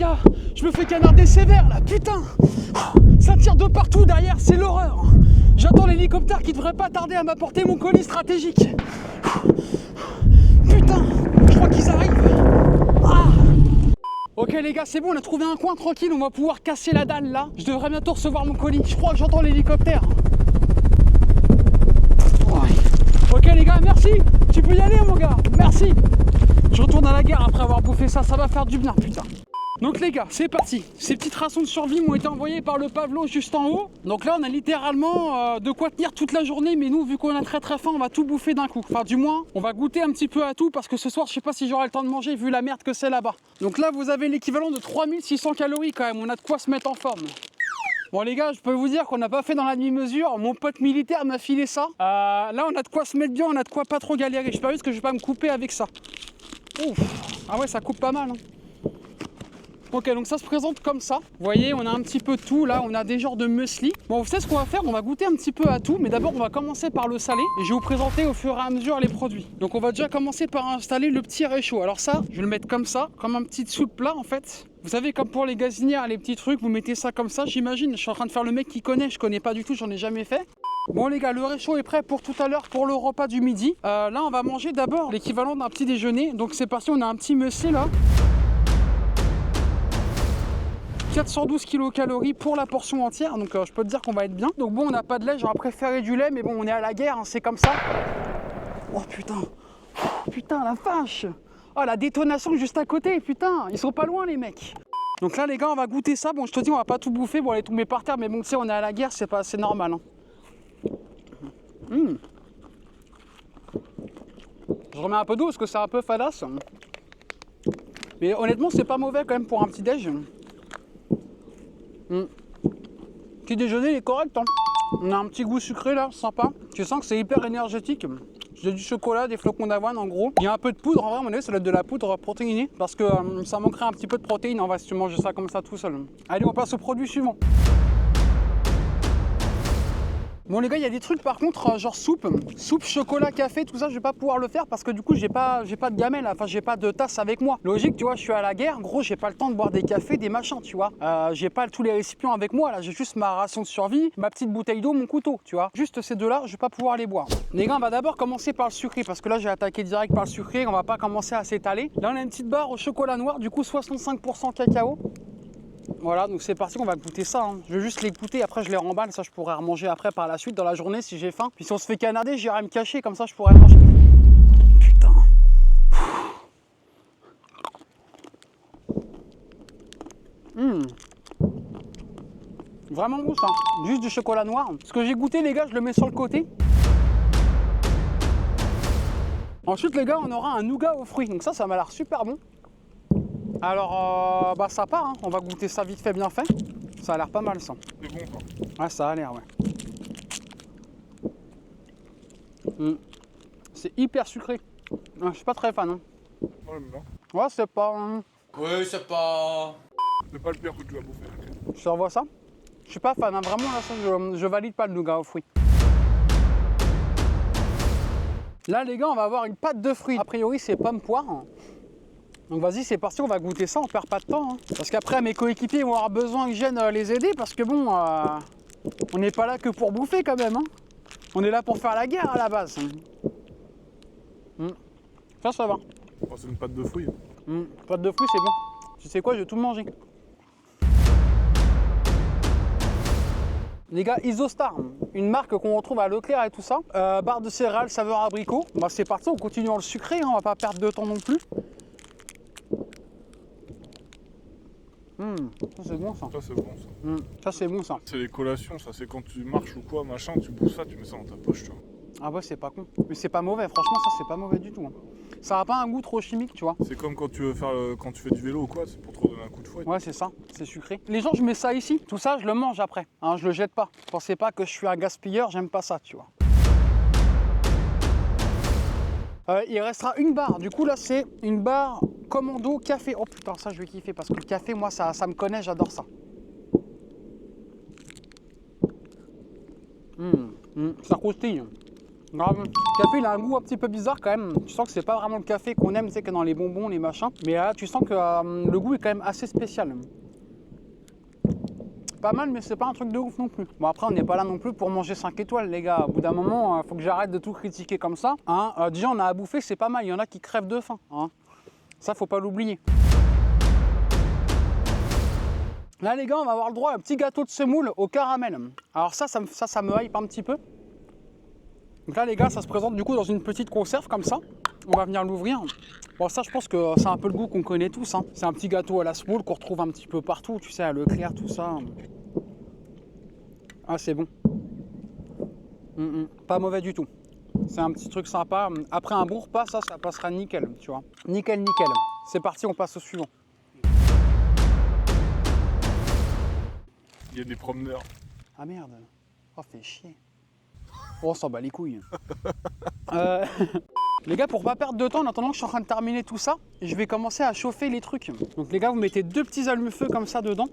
gars, je me fais canarder sévère là, putain. Ça tire de partout derrière, c'est l'horreur. J'attends l'hélicoptère qui devrait pas tarder à m'apporter mon colis stratégique. Putain, je crois qu'ils arrivent. Ah. Ok les gars, c'est bon, on a trouvé un coin tranquille, on va pouvoir casser la dalle là. Je devrais bientôt recevoir mon colis, je crois que j'entends l'hélicoptère. Ouais. Ok les gars, merci. Tu peux y aller mon gars, merci. Je retourne à la gare après avoir bouffé ça, ça va faire du bien putain. Donc les gars, c'est parti. Ces petites rations de survie m'ont été envoyées par le Pavlo juste en haut. Donc là on a littéralement de quoi tenir toute la journée. Mais nous, vu qu'on a très faim, on va tout bouffer d'un coup. Enfin du moins, on va goûter un petit peu à tout. Parce que ce soir, je sais pas si j'aurai le temps de manger vu la merde que c'est là-bas. Donc là vous avez l'équivalent de 3600 calories quand même. On a de quoi se mettre en forme. Bon les gars, je peux vous dire qu'on n'a pas fait dans la demi-mesure. Mon pote militaire m'a filé ça. Là on a de quoi se mettre bien, on a de quoi pas trop galérer. J'espère juste que je vais pas me couper avec ça. Ouf. Ah ouais, ça coupe pas mal hein. Ok, donc ça se présente comme ça. Vous voyez, on a un petit peu tout là, on a des genres de muesli. Bon, vous savez ce qu'on va faire? On va goûter un petit peu à tout, mais d'abord on va commencer par le salé et je vais vous présenter au fur et à mesure les produits. Donc on va déjà commencer par installer le petit réchaud. Alors ça, je vais le mettre comme ça, comme un petit dessous de plat en fait. Vous savez, comme pour les gazinières, les petits trucs, vous mettez ça comme ça, j'imagine. Je suis en train de faire le mec qui connaît, je connais pas du tout, j'en ai jamais fait. Bon les gars, le réchaud est prêt pour tout à l'heure pour le repas du midi. Là, on va manger d'abord l'équivalent d'un petit déjeuner. Donc c'est parti, on a un petit muesli là. 412 kcal pour la portion entière, donc je peux te dire qu'on va être bien. Donc bon, on n'a pas de lait, j'aurais préféré du lait, mais bon, on est à la guerre, hein, c'est comme ça. Oh putain, putain la vache. Oh la détonation juste à côté, putain, ils sont pas loin les mecs. Donc là les gars, on va goûter ça. Bon, je te dis, on va pas tout bouffer, bon, on va les tomber par terre, mais bon, tu sais, on est à la guerre, c'est pas assez normal. Hein. Je remets un peu d'eau parce que c'est un peu fadasse. Mais honnêtement, c'est pas mauvais quand même pour un petit déj. Petit déjeuner, il est correct. Hein. On a un petit goût sucré là, sympa. Tu sens que c'est hyper énergétique. J'ai du chocolat, des flocons d'avoine en gros. Il y a un peu de poudre en vrai, à mon avis, ça doit être de la poudre protéinée. Parce que ça manquerait un petit peu de protéines en vrai si tu manges ça comme ça tout seul. Allez, on passe au produit suivant. Bon les gars, il y a des trucs par contre, genre soupe, chocolat, café, tout ça, je vais pas pouvoir le faire parce que du coup j'ai pas de gamelle, enfin j'ai pas de tasse avec moi. Logique, tu vois, je suis à la guerre, gros, j'ai pas le temps de boire des cafés, des machins, tu vois. J'ai pas tous les récipients avec moi, là, j'ai juste ma ration de survie, ma petite bouteille d'eau, mon couteau, tu vois. Juste ces deux-là, je vais pas pouvoir les boire. Les gars, on va d'abord commencer par le sucré parce que là j'ai attaqué direct par le sucré, on va pas commencer à s'étaler. Là on a une petite barre au chocolat noir, du coup 65% cacao. Voilà, donc c'est parti, on va goûter ça. Hein. Je vais juste les goûter, après je les remballe, ça je pourrais remanger après par la suite dans la journée si j'ai faim. Puis si on se fait canarder, j'irai me cacher, comme ça je pourrais manger. Putain. Vraiment bon ça, juste du chocolat noir. Ce que j'ai goûté les gars, je le mets sur le côté. Ensuite les gars, on aura un nougat aux fruits, donc ça m'a l'air super bon. Alors, ça part, hein. On va goûter ça vite fait, bien fait. Ça a l'air pas mal, ça. C'est bon, ça. Ouais, ça a l'air, ouais. C'est hyper sucré. Ouais, je suis pas très fan, hein. Ouais, mais non. Ouais, c'est pas... Oui, c'est pas... C'est pas le pire que tu vas bouffer. Je te revois ça. Je suis pas fan, hein. Vraiment, là, ça, je valide pas le nougat aux fruits. Là, les gars, on va avoir une pâte de fruits. A priori, c'est pomme-poire. Donc vas-y, c'est parti, on va goûter ça, on perd pas de temps. Hein. Parce qu'après, mes coéquipiers vont avoir besoin que je vienne les aider parce que bon, on n'est pas là que pour bouffer quand même. Hein. On est là pour faire la guerre à la base. Ça va. Oh, c'est une pâte de fruits. Pâte de fruits, c'est bon. Tu sais quoi, je vais tout manger. Les gars, Isostar, une marque qu'on retrouve à Leclerc et tout ça. Barre de céréales, saveur abricot. Bah, c'est parti, on continue dans le sucré, hein, on va pas perdre de temps non plus. Ça c'est bon ça. Ça, c'est bon, ça. Ça c'est bon ça. C'est les collations, ça. C'est quand tu marches ou quoi, machin, tu bouffes ça, tu mets ça dans ta poche, tu vois. Ah ouais, c'est pas con. Mais c'est pas mauvais, franchement, ça c'est pas mauvais du tout. Hein. Ça a pas un goût trop chimique, tu vois. C'est comme quand tu veux faire quand tu fais du vélo ou quoi, c'est pour te redonner un coup de fouet. Ouais, c'est ça, c'est sucré. Les gens, je mets ça ici. Tout ça, je le mange après. Hein, je le jette pas. Pensez pas que je suis un gaspilleur, j'aime pas ça, tu vois. Il restera une barre. Du coup, là, c'est une barre commando café. Oh putain, ça, je vais kiffer parce que le café, moi, ça me connaît, j'adore ça. Ça croustille. Grave. Le café, il a un goût un petit peu bizarre quand même. Tu sens que c'est pas vraiment le café qu'on aime, tu sais, que dans les bonbons, les machins. Mais là, tu sens que le goût est quand même assez spécial. Pas mal, mais c'est pas un truc de ouf non plus. Bon, après, on n'est pas là non plus pour manger 5 étoiles, les gars. Au bout d'un moment, faut que j'arrête de tout critiquer comme ça. Hein. Déjà, on a à bouffer, c'est pas mal. Il y en a qui crèvent de faim. Hein. Ça, faut pas l'oublier. Là, les gars, on va avoir le droit à un petit gâteau de semoule au caramel. Alors ça me hype un petit peu. Donc là, les gars, ça se présente du coup dans une petite conserve comme ça. On va venir l'ouvrir. Bon, ça, je pense que c'est un peu le goût qu'on connaît tous. Hein. C'est un petit gâteau à la semoule qu'on retrouve un petit peu partout, tu sais, à Leclerc, tout ça. Ah, c'est bon. Pas mauvais du tout. C'est un petit truc sympa. Après un bon repas, ça passera nickel, tu vois. Nickel, nickel. C'est parti, on passe au suivant. Il y a des promeneurs. Ah merde. Oh, fait chier. Oh, on s'en bat les couilles. Les gars, pour pas perdre de temps, en attendant que je suis en train de terminer tout ça, je vais commencer à chauffer les trucs. Donc les gars, vous mettez 2 petits allumes-feu comme ça dedans.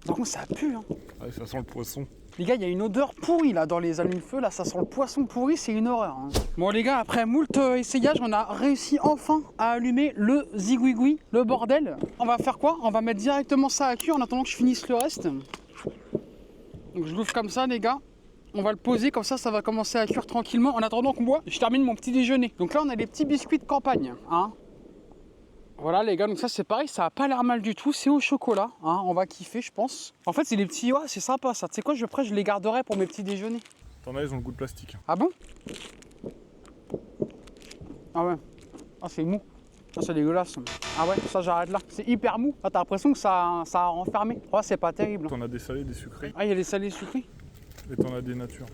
Par contre, ça pue, hein. Ah, ça sent le poisson. Les gars, il y a une odeur pourrie là dans les allumes-feu. Là, ça sent le poisson pourri, c'est une horreur. Hein. Bon les gars, après moult essayages, on a réussi enfin à allumer le zigouigoui, le bordel. On va faire quoi? On va mettre directement ça à cuire en attendant que je finisse le reste. Donc je l'ouvre comme ça, les gars. On va le poser comme ça va commencer à cuire tranquillement. En attendant que moi, je termine mon petit déjeuner. Donc là, on a les petits biscuits de campagne. Hein. Voilà les gars, donc ça c'est pareil, ça a pas l'air mal du tout, c'est au chocolat, hein, on va kiffer je pense. En fait c'est les petits, ouais c'est sympa ça, tu sais quoi, après je les garderai pour mes petits déjeuners. T'en as, ils ont le goût de plastique. Ah bon? Ah ouais, ah c'est mou, ah c'est dégueulasse. Ah ouais, ça j'arrête là, c'est hyper mou, ah t'as l'impression que ça a renfermé. Ouais c'est pas terrible. T'en as des salés, des sucrés. Ah il y a les salés sucrés? Et t'en as des natures.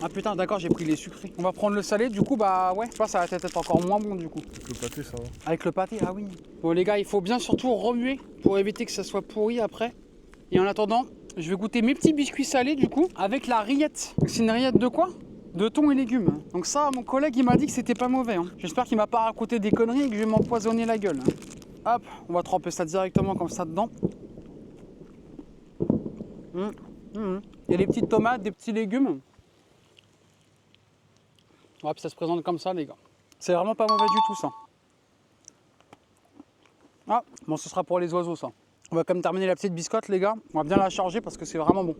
Ah putain d'accord, j'ai pris les sucrés. On va prendre le salé, du coup bah ouais, je pense que ça va peut-être être encore moins bon du coup. Avec le pâté ça va. Avec le pâté, ah oui. Bon les gars, il faut bien surtout remuer pour éviter que ça soit pourri après. Et en attendant, je vais goûter mes petits biscuits salés du coup avec la rillette. C'est une rillette de quoi? De thon et légumes. Donc ça, mon collègue il m'a dit que c'était pas mauvais. Hein. J'espère qu'il m'a pas raconté des conneries et que je vais m'empoisonner la gueule. Hein. Hop, on va tremper ça directement comme ça dedans. Il y a des petites tomates, des petits légumes. Ouais, puis ça se présente comme ça les gars. C'est vraiment pas mauvais du tout ça. Ah, bon ce sera pour les oiseaux ça. On va quand même terminer la petite biscotte les gars. On va bien la charger parce que c'est vraiment bon.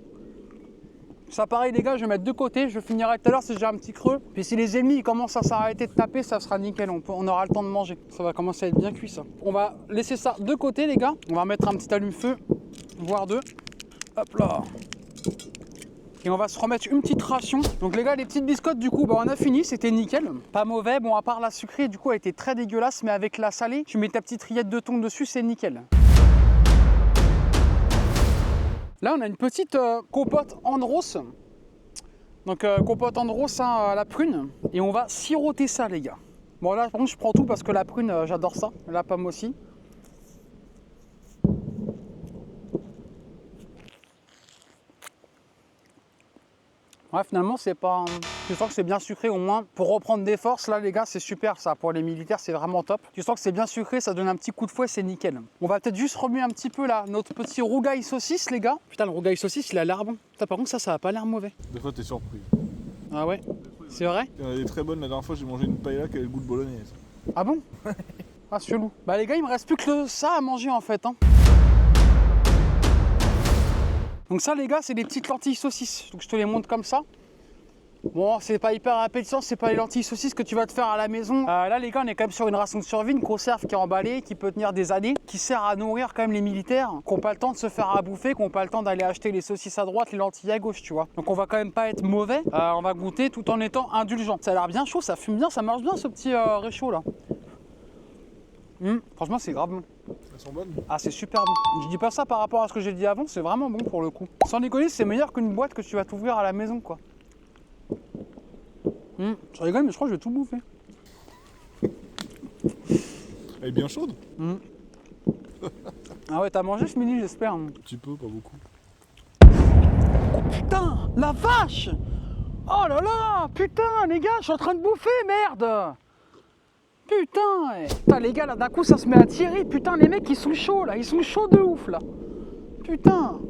Ça pareil les gars, je vais mettre de côté. Je finirai tout à l'heure si j'ai un petit creux. Puis si les ennemis ils commencent à s'arrêter de taper, ça sera nickel. On aura le temps de manger. Ça va commencer à être bien cuit ça. On va laisser ça de côté les gars. On va mettre un petit allume-feu, voire 2. Hop là. Et on va se remettre une petite ration. Donc les gars, les petites biscottes du coup, bah on a fini, c'était nickel. Pas mauvais, bon à part la sucrée, du coup elle était très dégueulasse, mais avec la salée, tu mets ta petite rillette de thon dessus, c'est nickel. Là on a une petite compote Andros. Donc compote Andros hein, à la prune. Et on va siroter ça les gars. Bon là par contre je prends tout parce que la prune j'adore ça, la pomme aussi. Ouais, finalement, c'est pas. Tu sens que c'est bien sucré au moins. Pour reprendre des forces, là, les gars, c'est super ça. Pour les militaires, c'est vraiment top. Tu sens que c'est bien sucré, ça donne un petit coup de fouet, c'est nickel. On va peut-être juste remuer un petit peu là notre petit rougail saucisse, les gars. Putain, le rougail saucisse, il a l'air bon. Putain, par contre, ça a pas l'air mauvais. Des fois, t'es surpris. Ah ouais? C'est vrai? Il y en a des très bonnes. La dernière fois, j'ai mangé une paella qui avait le goût de bolognaise. Ah bon? Ah, c'est chelou. Bah, les gars, il me reste plus que ça à manger en fait. Hein. Donc ça les gars c'est des petites lentilles saucisses, donc je te les montre comme ça. Bon c'est pas hyper appétissant, c'est pas les lentilles saucisses que tu vas te faire à la maison. Là les gars on est quand même sur une ration de survie, une conserve qui est emballée, qui peut tenir des années, qui sert à nourrir quand même les militaires, qui n'ont pas le temps de se faire à bouffer, qui n'ont pas le temps d'aller acheter les saucisses à droite, les lentilles à gauche tu vois. Donc on va quand même pas être mauvais, on va goûter tout en étant indulgent. Ça a l'air bien chaud, ça fume bien, ça marche bien ce petit réchaud là. Franchement c'est grave bon. Elles sont bonnes. Ah c'est super bon. Je dis pas ça par rapport à ce que j'ai dit avant, c'est vraiment bon pour le coup. Sans déconner, c'est meilleur qu'une boîte que tu vas t'ouvrir à la maison quoi. Je rigole mais je crois que je vais tout bouffer. Elle est bien chaude. Ah ouais t'as mangé ce midi j'espère. Un petit peu, pas beaucoup. Oh putain, la vache! Oh là là, putain les gars, je suis en train de bouffer, merde! Putain, putain les gars là d'un coup ça se met à tirer, putain les mecs ils sont chauds là, ils sont chauds de ouf là. Putain.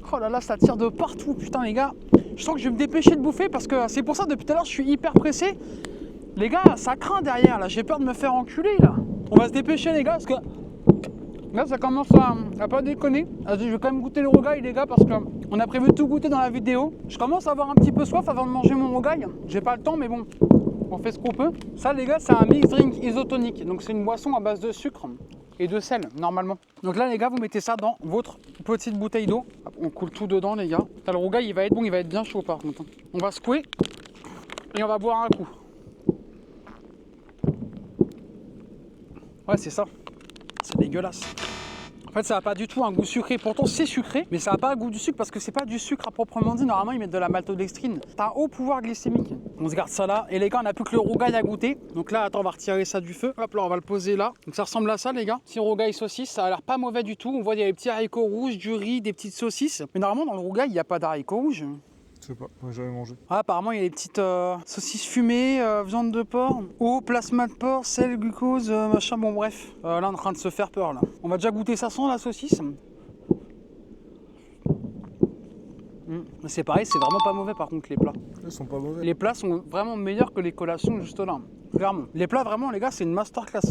Oh là là ça tire de partout, putain les gars. Je sens que je vais me dépêcher de bouffer parce que c'est pour ça depuis tout à l'heure je suis hyper pressé. Les gars, ça craint derrière là, j'ai peur de me faire enculer là. On va se dépêcher les gars parce que là ça commence à pas déconner. Je vais quand même goûter le rogaille les gars parce qu'on a prévu de tout goûter dans la vidéo. Je commence à avoir un petit peu soif avant de manger mon rogaille. J'ai pas le temps mais bon, on fait ce qu'on peut. Ça les gars c'est un mix drink isotonique. Donc c'est une boisson à base de sucre et de sel normalement. Donc là les gars vous mettez ça dans votre petite bouteille d'eau. On coule tout dedans les gars. Le rogaille il va être bon, il va être bien chaud par contre. On va secouer et on va boire un coup. Ouais c'est ça. C'est dégueulasse. En fait ça n'a pas du tout un goût sucré, pourtant c'est sucré, mais ça n'a pas un goût du sucre parce que c'est pas du sucre à proprement dit, normalement ils mettent de la maltodextrine. T'as un haut pouvoir glycémique. On se garde ça là, et les gars on n'a plus que le rogaille à goûter. Donc là attends on va retirer ça du feu, hop là on va le poser là. Donc ça ressemble à ça les gars, petit rogaille saucisse, ça a l'air pas mauvais du tout. On voit il y a des petits haricots rouges, du riz, des petites saucisses. Mais normalement dans le rogaille il n'y a pas d'haricots rouges. Je sais pas, moi j'avais mangé. Ah, apparemment il y a des petites saucisses fumées, viande de porc, eau, plasma de porc, sel, glucose, machin, bon bref. Là on est en train de se faire peur là. On va déjà goûter ça sans la saucisse. C'est pareil, c'est vraiment pas mauvais par contre les plats. Ils sont pas mauvais. Les plats sont vraiment meilleurs que les collations juste là, clairement. Les plats vraiment les gars c'est une masterclass.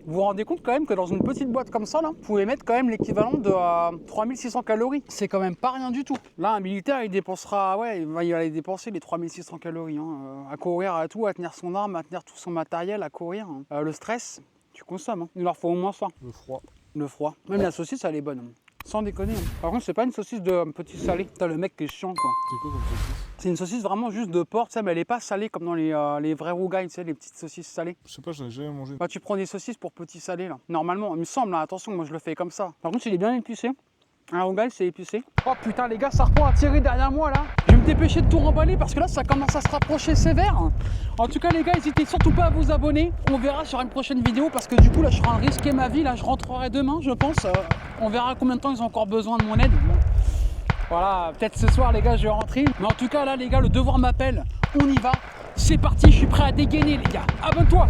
Vous vous rendez compte quand même que dans une petite boîte comme ça, là, vous pouvez mettre quand même l'équivalent de 3600 calories. C'est quand même pas rien du tout. Là, un militaire, il dépensera, ouais, il va aller dépenser les 3600 calories. Hein, à courir, à tout, à tenir son arme, à tenir tout son matériel, à courir. Hein. Le stress, tu consommes. Hein. Il leur faut au moins ça. Le froid. Le froid. Même la saucisse, elle est bonne. Hein. Sans déconner. Hein. Par contre, c'est pas une saucisse de petit salé. T'as le mec qui est chiant, quoi. C'est quoi comme saucisse? C'est une saucisse vraiment juste de porc, tu sais, mais elle est pas salée comme dans les vrais rougailles, tu sais, les petites saucisses salées. Je sais pas, j'en ai jamais mangé. Bah, tu prends des saucisses pour petit salé là. Normalement, il me semble, là, attention, moi je le fais comme ça. Par contre, il est bien épicé. Un rogaille, c'est épicé. Oh putain, les gars, ça reprend à tirer derrière moi là. Je vais me dépêcher de tout remballer parce que là, ça commence à se rapprocher sévère. En tout cas, les gars, n'hésitez surtout pas à vous abonner. On verra sur une prochaine vidéo parce que du coup, là, je suis en train de risquer ma vie. Là, je rentrerai demain, je pense. On verra combien de temps ils ont encore besoin de mon aide. Bon. Voilà, peut-être ce soir, les gars, je vais rentrer. Mais en tout cas, là, les gars, le devoir m'appelle. On y va. C'est parti, je suis prêt à dégainer, les gars. Abonne-toi.